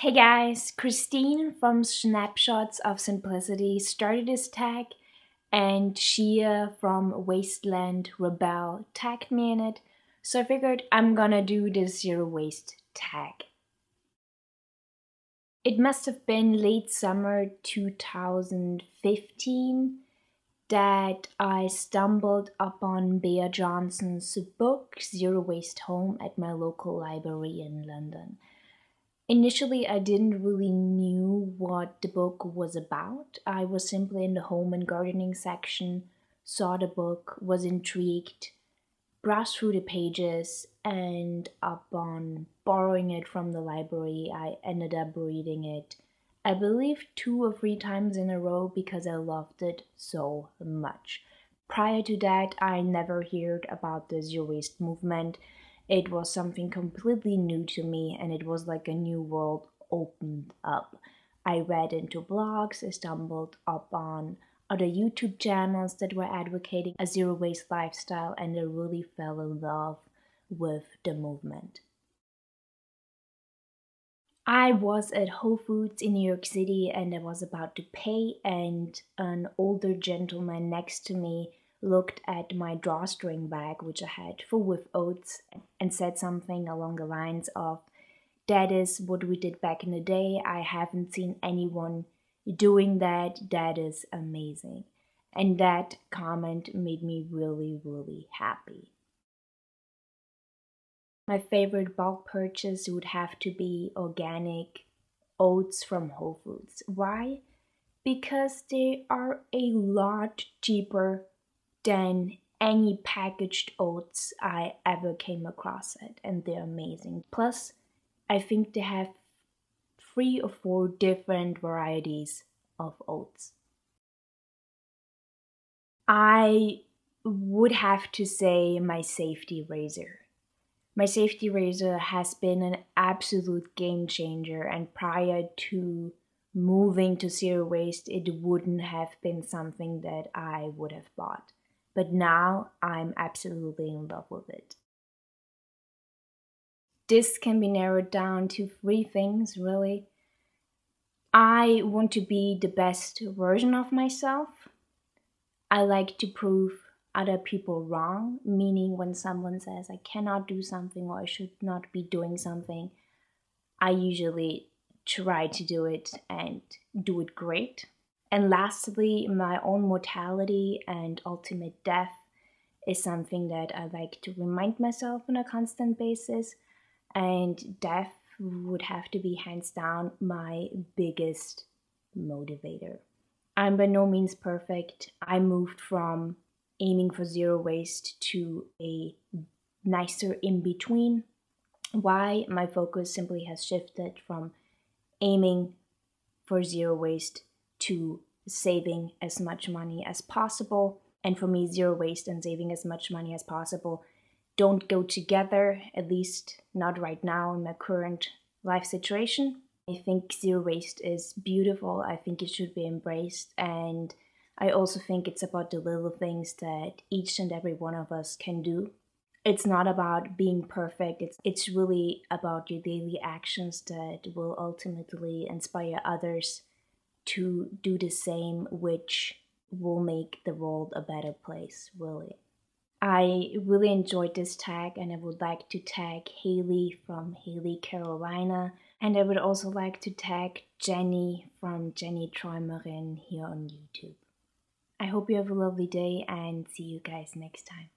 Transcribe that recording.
Hey guys, Christine from Snapshots of Simplicity started this tag, and Shia from Wasteland Rebel tagged me in it, so I figured I'm gonna do this zero waste tag. It must have been late summer 2015 that I stumbled upon Bea Johnson's book Zero Waste Home at my local library in London. Initially, I didn't really knew what the book was about. I was simply in the home and gardening section, saw the book, was intrigued, browsed through the pages, and upon borrowing it from the library, I ended up reading it, I believe 2 or 3 times in a row because I loved it so much. Prior to that, I never heard about the zero waste movement. It was something completely new to me, and it was like a new world opened up. I read into blogs, I stumbled upon other YouTube channels that were advocating a zero waste lifestyle, and I really fell in love with the movement. I was at Whole Foods in New York City and I was about to pay, and an older gentleman next to me looked at my drawstring bag, which I had full with oats, and said something along the lines of, "That is what we did back in the day. I haven't seen anyone doing that. That is amazing." And that comment made me really, really happy. My favorite bulk purchase would have to be organic oats from Whole Foods. Why? Because they are a lot cheaper than any packaged oats I ever came across it, and they're amazing. Plus, I think they have 3 or 4 different varieties of oats. I would have to say my safety razor. My safety razor has been an absolute game changer, and prior to moving to zero waste, it wouldn't have been something that I would have bought. But now I'm absolutely in love with it. This can be narrowed down to 3 things, really. I want to be the best version of myself. I like to prove other people wrong, meaning when someone says I cannot do something or I should not be doing something, I usually try to do it and do it great. And lastly, my own mortality and ultimate death is something that I like to remind myself on a constant basis, and death would have to be hands down my biggest motivator. I'm by no means perfect. I moved from aiming for zero waste to a nicer in between. Why? My focus simply has shifted from aiming for zero waste to saving as much money as possible. And for me, zero waste and saving as much money as possible don't go together, at least not right now in my current life situation. I think zero waste is beautiful. I think it should be embraced. And I also think it's about the little things that each and every one of us can do. It's not about being perfect. It's really about your daily actions that will ultimately inspire others to do the same, which will make the world a better place, really. I really enjoyed this tag, and I would like to tag Haley from Haley, Carolina, and I would also like to tag Jenny from Jenny Träumerin here on YouTube. I hope you have a lovely day and see you guys next time.